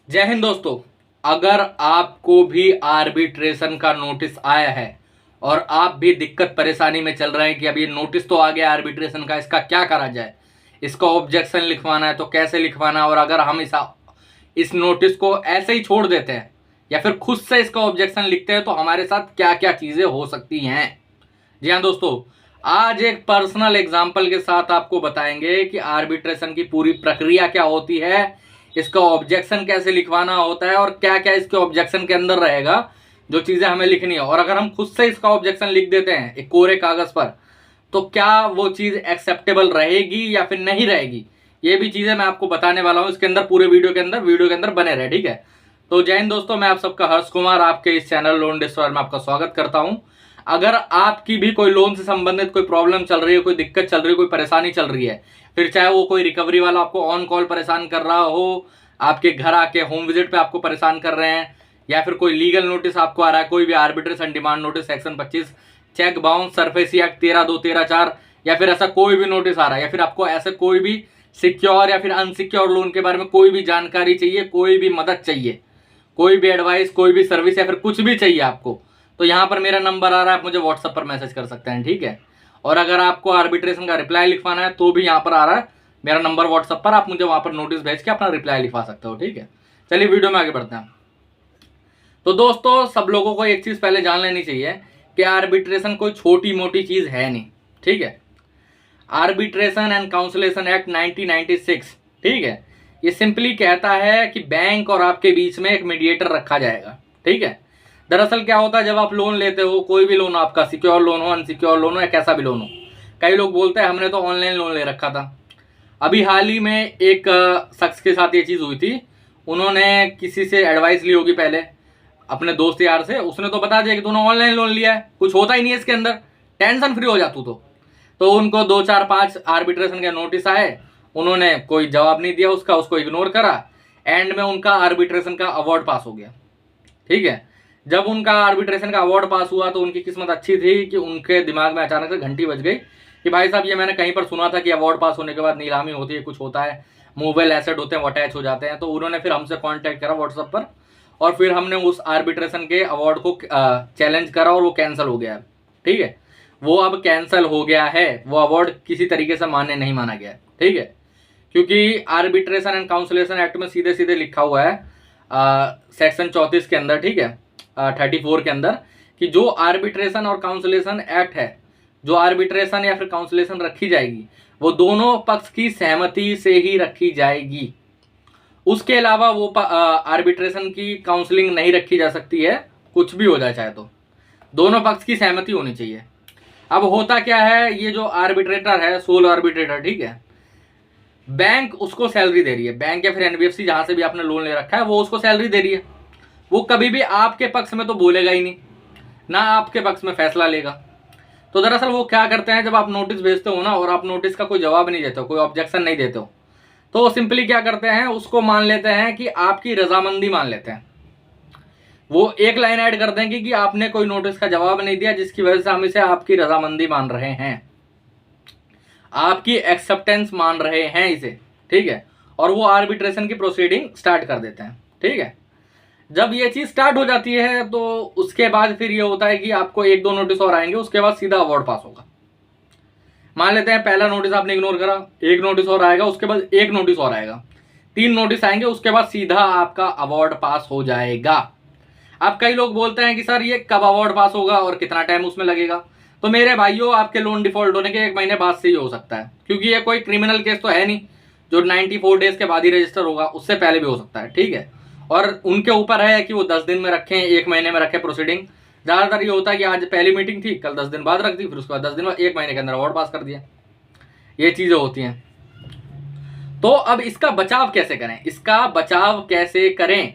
जय हिंद दोस्तों। अगर आपको भी आर्बिट्रेशन का नोटिस आया है और आप भी दिक्कत परेशानी में चल रहे हैं कि अब ये नोटिस तो आ गया आर्बिट्रेशन का, इसका क्या करा जाए, इसका ऑब्जेक्शन लिखवाना है तो कैसे लिखवाना है, और अगर हम इस नोटिस को ऐसे ही छोड़ देते हैं या फिर खुद से इसका ऑब्जेक्शन लिखते हैं तो हमारे साथ क्या क्या चीजें हो सकती हैं। जी हाँ दोस्तों, आज एक पर्सनल एग्जाम्पल के साथ आपको बताएंगे कि आर्बिट्रेशन की पूरी प्रक्रिया क्या होती है, इसका ऑब्जेक्शन कैसे लिखवाना होता है और क्या क्या इसके ऑब्जेक्शन के अंदर रहेगा जो चीजें हमें लिखनी है। और अगर हम खुद से इसका ऑब्जेक्शन लिख देते हैं एक कोरे कागज पर तो क्या वो चीज एक्सेप्टेबल रहेगी या फिर नहीं रहेगी, ये भी चीजें मैं आपको बताने वाला हूं इसके अंदर, पूरे वीडियो के अंदर बने रहे। ठीक है, तो जय हिंद दोस्तों, मैं आप सबका हर्ष कुमार आपके इस चैनल लोन डिस्ट्रॉयर में आपका स्वागत करता हूं। अगर आपकी भी कोई लोन से संबंधित कोई प्रॉब्लम चल रही है, कोई दिक्कत चल रही है, कोई परेशानी चल रही है, फिर चाहे वो कोई रिकवरी वाला आपको ऑन कॉल परेशान कर रहा हो, आपके घर आके होम विजिट पे आपको परेशान कर रहे हैं, या फिर कोई लीगल नोटिस आपको आ रहा है, कोई भी arbitration demand notice section 25 cheque bounce SARFAESI act 13(2) 13(4) या फिर ऐसा कोई भी नोटिस आ रहा है, या फिर आपको ऐसे कोई भी सिक्योर या फिर अनसिक्योर लोन के बारे में कोई भी जानकारी चाहिए, कोई भी मदद चाहिए, कोई भी एडवाइस, कोई भी सर्विस या फिर कुछ भी चाहिए आपको, तो यहाँ पर मेरा नंबर आ रहा है, आप मुझे व्हाट्सएप पर मैसेज कर सकते हैं। ठीक है, और अगर आपको आर्बिट्रेशन का रिप्लाई लिखवाना है तो भी यहाँ पर आ रहा है मेरा नंबर व्हाट्सएप पर, आप मुझे वहां पर नोटिस भेज के अपना रिप्लाई लिखवा सकते हो। ठीक है, चलिए वीडियो में आगे बढ़ते हैं। तो दोस्तों, सब लोगों को एक चीज पहले जान लेनी चाहिए कि आर्बिट्रेशन कोई छोटी मोटी चीज है नहीं। ठीक है, आर्बिट्रेशन एंड काउंसलेशन एक्ट 1996, ठीक है, ये सिंपली कहता है कि बैंक और आपके बीच में एक मीडिएटर रखा जाएगा। ठीक है, दरअसल क्या होता है, जब आप लोन लेते हो, कोई भी लोन, आपका सिक्योर लोन हो, अनसिक्योर लोन हो या कैसा भी लोन हो, कई लोग बोलते हैं हमने तो ऑनलाइन लोन ले रखा था। अभी हाल ही में एक शख्स के साथ ये चीज हुई थी, उन्होंने किसी से एडवाइस ली होगी पहले अपने दोस्त यार से, उसने तो बता दिया कि तूने ऑनलाइन लोन लिया है, कुछ होता ही नहीं है इसके अंदर, टेंशन फ्री हो जा तू। तो उनको 2 4 5 आर्बिट्रेशन के नोटिस आए, उन्होंने कोई जवाब नहीं दिया उसका, उसको इग्नोर करा, एंड में उनका आर्बिट्रेशन का अवार्ड पास हो गया। ठीक है, जब उनका आर्बिट्रेशन का अवार्ड पास हुआ तो उनकी किस्मत अच्छी थी कि उनके दिमाग में अचानक से घंटी बज गई कि भाई साहब, ये मैंने कहीं पर सुना था कि अवार्ड पास होने के बाद नीलामी होती है, कुछ होता है, मूवेबल एसेट होते हैं वो अटैच हो जाते हैं। तो उन्होंने फिर हमसे कांटेक्ट करा व्हाट्सएप पर और फिर हमने उस आर्बिट्रेशन के अवार्ड को चैलेंज करा और वो कैंसिल हो गया। ठीक है, वो अब कैंसिल हो गया है, वो अवार्ड किसी तरीके से मान्य नहीं माना गया। ठीक है, क्योंकि आर्बिट्रेशन एंड काउंसलेशन एक्ट में सीधे सीधे लिखा हुआ है सेक्शन 34 के अंदर, ठीक है, 34 के अंदर, कि जो आर्बिट्रेशन और काउंसलेशन एक्ट है, जो आर्बिट्रेशन या फिर काउंसलेशन रखी जाएगी वो दोनों पक्ष की सहमति से ही रखी जाएगी। उसके अलावा वो आर्बिट्रेशन की काउंसलिंग नहीं रखी जा सकती है, कुछ भी हो जाए चाहे, तो दोनों पक्ष की सहमति होनी चाहिए। अब होता क्या है, ये जो आर्बिट्रेटर है, सोल आर्बिट्रेटर, ठीक है, बैंक उसको सैलरी दे रही है, बैंक या फिर एनबीएफसी जहां से भी आपने लोन ले रखा है वो उसको सैलरी दे रही है। वो कभी भी आपके पक्ष में तो बोलेगा ही नहीं, ना आपके पक्ष में फैसला लेगा। तो दरअसल वो क्या करते हैं, जब आप नोटिस भेजते हो ना और आप नोटिस का कोई जवाब नहीं देते हो, कोई ऑब्जेक्शन नहीं देते हो, तो वो सिंपली क्या करते हैं, उसको मान लेते हैं कि आपकी रजामंदी मान लेते हैं। वो एक लाइन ऐड कर देंगे कि आपने कोई नोटिस का जवाब नहीं दिया जिसकी वजह से हम इसे आपकी रजामंदी मान रहे हैं, आपकी एक्सेप्टेंस मान रहे हैं इसे। ठीक है, और वो आर्बिट्रेशन की प्रोसीडिंग स्टार्ट कर देते हैं। ठीक है, जब ये चीज स्टार्ट हो जाती है तो उसके बाद फिर ये होता है कि आपको 1 2 नोटिस और आएंगे, उसके बाद सीधा अवार्ड पास होगा। मान लेते हैं पहला नोटिस आपने इग्नोर करा, 1 नोटिस और आएगा, उसके बाद 1 नोटिस और आएगा, 3 नोटिस आएंगे, उसके बाद सीधा आपका अवार्ड पास हो जाएगा। अब कई लोग बोलते हैं कि सर ये कब अवार्ड पास होगा और कितना टाइम उसमें लगेगा। तो मेरे भाइयों, आपके लोन डिफॉल्ट होने के 1 महीने बाद से ही हो सकता है, क्योंकि ये कोई क्रिमिनल केस तो है नहीं जो 94 डेज के बाद ही रजिस्टर होगा, उससे पहले भी हो सकता है। ठीक है, और उनके ऊपर है कि वो 10 दिन में रखें, 1 महीने में रखें प्रोसीडिंग। ज्यादातर ये होता है कि आज पहली मीटिंग थी, कल 10 दिन बाद रख दी, फिर उसके बाद 10 दिन बाद 1 महीने के अंदर अवार्ड पास कर दिया। ये चीजें होती हैं। तो अब इसका बचाव कैसे करें, इसका बचाव कैसे करें,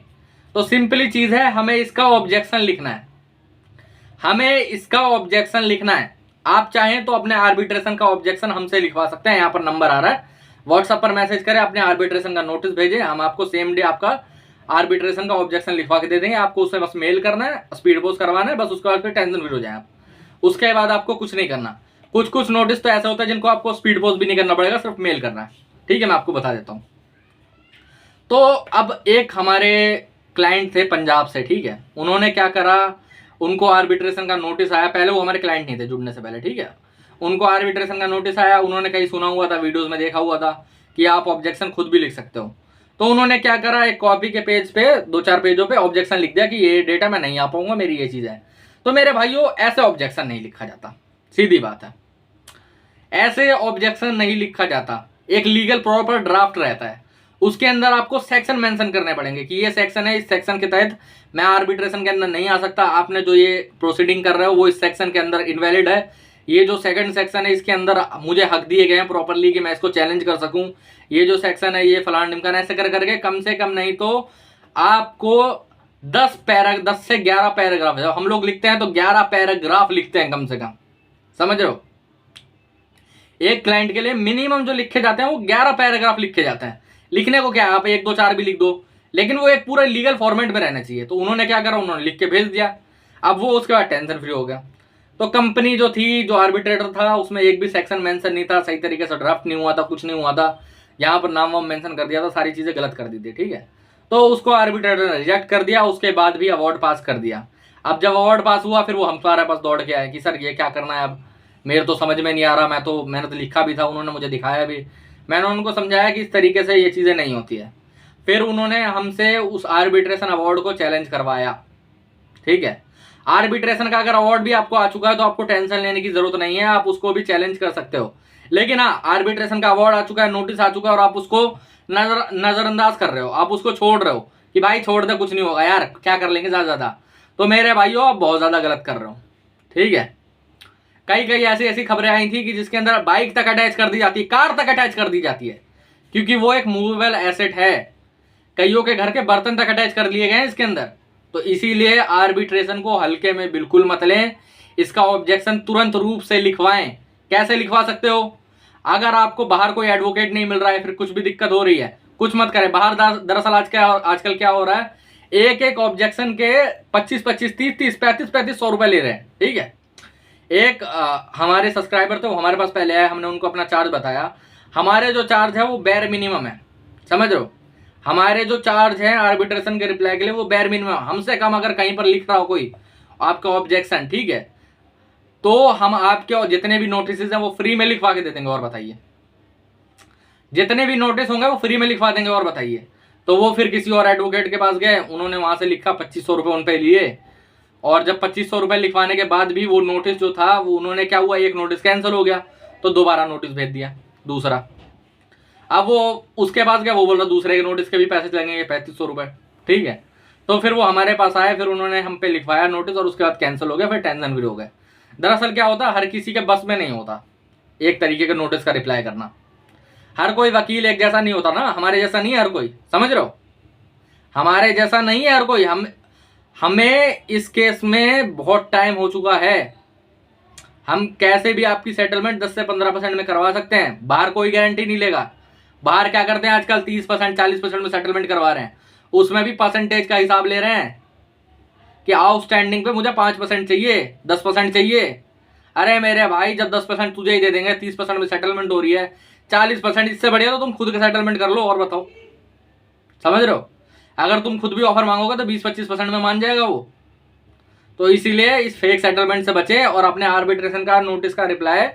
तो सिंपली चीज है, हमें इसका ऑब्जेक्शन लिखना है, हमें इसका ऑब्जेक्शन लिखना है। आप चाहें तो अपने आर्बिट्रेशन का ऑब्जेक्शन हमसे लिखवा सकते हैं, यहाँ पर नंबर आ रहा है, व्हाट्सएप पर मैसेज करें, अपने आर्बिट्रेशन का नोटिस भेजें, हम आपको सेम डे आपका आर्बिट्रेशन का ऑब्जेक्शन लिखवा के दे देंगे। आपको उससे बस मेल करना है, स्पीड पोस्ट करवाना है, बस उसके बाद फिर टेंशन फ्री हो जाए आप। उसके बाद आपको कुछ नहीं करना। कुछ कुछ नोटिस तो ऐसे होता है जिनको आपको स्पीड पोस्ट भी नहीं करना पड़ेगा, सिर्फ मेल करना है। ठीक है, मैं आपको बता देता हूँ। तो अब एक हमारे क्लाइंट थे पंजाब से, ठीक है, उन्होंने क्या करा, उनको आर्बिट्रेशन का नोटिस आया। पहले वो हमारे क्लाइंट नहीं थे जुड़ने से पहले, ठीक है, उनको आर्बिट्रेशन का नोटिस आया। उन्होंने कहीं सुना हुआ था, वीडियोस में देखा हुआ था कि आप ऑब्जेक्शन खुद भी लिख सकते हो। तो उन्होंने क्या करा, एक कॉपी के पेज पे 2-4 पेजों पे ऑब्जेक्शन लिख दिया कि ये डेटा मैं नहीं आ पाऊंगा, मेरी ये चीज़ है। तो मेरे भाइयों, ऐसे ऑब्जेक्शन नहीं लिखा जाता, सीधी बात है, ऐसे ऑब्जेक्शन नहीं लिखा जाता। एक लीगल प्रॉपर ड्राफ्ट रहता है, उसके अंदर आपको सेक्शन मेंशन करने पड़ेंगे कि ये सेक्शन है, इस सेक्शन के तहत मैं आर्बिट्रेशन के अंदर नहीं आ सकता, आपने जो ये प्रोसीडिंग कर रहे हो वो इस सेक्शन के अंदर इनवैलिड है, ये जो सेकंड सेक्शन है इसके अंदर मुझे हक दिए गए हैं प्रॉपरली कि मैं इसको चैलेंज कर सकूं, ये जो सेक्शन है ये फलान ढिमकान, ऐसे कर करके कम से कम नहीं तो आपको 10 से 11 पैराग्राफ, जब हम लोग लिखते हैं तो 11 पैराग्राफ लिखते हैं कम से कम, समझ रहे हो। एक क्लाइंट के लिए मिनिमम जो लिखे जाते हैं वो 11 पैराग्राफ लिखे जाते हैं। लिखने को क्या है, आप 1-2-4 भी लिख दो, लेकिन वो एक पूरा लीगल फॉर्मेट में रहना चाहिए। तो उन्होंने क्या करा, उन्होंने लिख के भेज दिया। अब वो उसके बाद टेंशन फ्री हो गया। तो कंपनी जो थी, जो आर्बिट्रेटर था, उसमें एक भी सेक्शन मेंशन नहीं था, सही तरीके से ड्राफ्ट नहीं हुआ था, कुछ नहीं हुआ था, यहाँ पर नाम वाम मेंशन कर दिया था, सारी चीजें गलत कर दी थी, ठीक है। तो उसको आर्बिट्रेटर ने रिजेक्ट कर दिया, उसके बाद भी अवार्ड पास कर दिया। अब जब अवार्ड पास हुआ फिर वो हमारे पास दौड़ के आए कि सर ये क्या करना है, अब मेरे तो समझ में नहीं आ रहा, मैंने तो लिखा भी था, उन्होंने मुझे दिखाया भी, मैंने उनको समझाया कि इस तरीके से ये चीज़ें नहीं होती है। फिर उन्होंने हमसे उस आर्बिट्रेशन अवार्ड को चैलेंज करवाया, ठीक है। आर्बिट्रेशन का अगर अवार्ड भी आपको आ चुका है तो आपको टेंशन लेने की जरूरत नहीं है, आप उसको भी चैलेंज कर सकते हो। लेकिन हाँ, आर्बिट्रेशन का अवार्ड आ चुका है, नोटिस आ चुका है और आप उसको नजरअंदाज कर रहे हो, आप उसको छोड़ रहे हो कि भाई छोड़ दे, कुछ नहीं होगा यार, क्या कर लेंगे ज्यादा, तो मेरे भाइयों आप बहुत ज्यादा गलत कर रहे हो, ठीक है। कई ऐसी ऐसी खबरें आई थी कि जिसके अंदर बाइक तक अटैच कर दी जाती है, कार तक अटैच कर दी जाती है, क्योंकि वो एक मूवेबल एसेट है। कईयों के घर के बर्तन तक अटैच कर लिए गए हैं इसके अंदर। तो इसीलिए आर्बिट्रेशन को हल्के में बिल्कुल मत लें, इसका ऑब्जेक्शन तुरंत रूप से लिखवाएं। कैसे लिखवा सकते हो, अगर आपको बाहर कोई एडवोकेट नहीं मिल रहा है, फिर कुछ भी दिक्कत हो रही है, कुछ मत करें बाहर। दरअसल आजकल क्या हो रहा है, एक ऑब्जेक्शन के 25-25, 30-30, 35-35 100 रुपए ले रहे हैं, ठीक है। एक हमारे सब्सक्राइबर थे, वो हमारे पास पहले आए, हमने उनको अपना चार्ज बताया। हमारे जो चार्ज है वो बेयर मिनिमम है, समझ रहे हो। हमारे जो चार्ज है आर्बिट्रेशन के रिप्लाई के लिए वो बेयर मिनिमम, हमसे कम अगर कहीं पर लिख रहा हो कोई आपका ऑब्जेक्शन, ठीक है, तो हम आपके जितने भी नोटिस हैं वो फ्री में लिखवा के दे देंगे। और बताइए, जितने भी नोटिस होंगे वो फ्री में लिखवा देंगे। और बताइए, तो वो फिर किसी और एडवोकेट के पास गए, उन्होंने वहां से लिखा, 2500 रुपये उन पे लिए, और जब 2500 रुपये लिखवाने के बाद भी वो नोटिस जो था, वो उन्होंने क्या हुआ, एक नोटिस कैंसिल हो गया, तो दोबारा नोटिस भेज दिया दूसरा। अब वो उसके पास गया, वो बोल रहा दूसरे के नोटिस के भी पैसे लगेंगे 3500 रुपये, ठीक है। तो फिर वो हमारे पास आए, फिर उन्होंने हम पे लिखवाया नोटिस, और उसके बाद कैंसिल हो गया, फिर टेंशन फ्री हो गए। दरअसल क्या होता है, हर किसी के बस में नहीं होता एक तरीके के नोटिस का रिप्लाई करना। हर कोई वकील एक जैसा नहीं होता ना, हमारे जैसा नहीं है हर कोई, समझ रहे हो, हमारे जैसा नहीं है हर कोई। हमें इस केस में बहुत टाइम हो चुका है, हम कैसे भी आपकी सेटलमेंट 10 से 15% में करवा सकते हैं, बाहर कोई गारंटी नहीं लेगा। बाहर क्या करते हैं आजकल, 30%, 40% में सेटलमेंट करवा रहे हैं, उसमें भी परसेंटेज का हिसाब ले रहे हैं कि आउटस्टैंडिंग पे मुझे 5% चाहिए, 10% चाहिए। अरे मेरे भाई, जब 10% तुझे ही दे देंगे, 30% में सेटलमेंट हो रही है, 40%, इससे बढ़िया तो तुम खुद के सेटलमेंट कर लो। और बताओ, समझ रहे हो, अगर तुम खुद भी ऑफर मांगोगे तो 20-25% में मान जाएगा वो। तो इसीलिए इस फेक सेटलमेंट से बचें और अपने आर्बिट्रेशन का नोटिस का रिप्लाई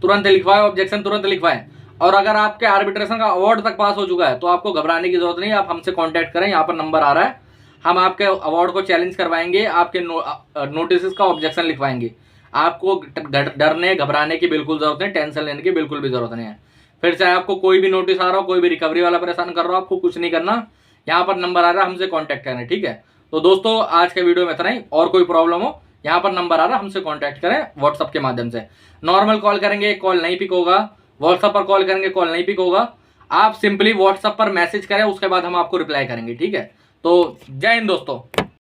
तुरंत लिखवाएं, ऑब्जेक्शन तुरंत लिखवाएं। और अगर आपके आर्बिट्रेशन का अवार्ड तक पास हो चुका है तो आपको घबराने की जरूरत नहीं, आप हमसे कांटेक्ट करें, यहाँ पर नंबर आ रहा है, हम आपके अवार्ड को चैलेंज करवाएंगे, आपके नोटिस का ऑब्जेक्शन लिखवाएंगे। आपको डरने घबराने की बिल्कुल जरूरत नहीं, टेंशन लेने की बिल्कुल भी जरूरत नहीं है। फिर चाहे आपको कोई भी नोटिस आ रहा हो, कोई भी रिकवरी वाला परेशान कर रहा हो, आपको कुछ नहीं करना, यहाँ पर नंबर आ रहा है, हमसे कॉन्टैक्ट करें, ठीक है। तो दोस्तों, आज के वीडियो में इतना ही। और कोई प्रॉब्लम हो, यहाँ पर नंबर आ रहा है, हमसे कॉन्टैक्ट करें व्हाट्सअप के माध्यम से। नॉर्मल कॉल करेंगे, कॉल नहीं पिक होगा, व्हाट्सअप पर कॉल करेंगे, कॉल नहीं पिक होगा। आप सिंपली व्हाट्सअप पर मैसेज करें, उसके बाद हम आपको रिप्लाई करेंगे, ठीक है। तो जय हिंद दोस्तों।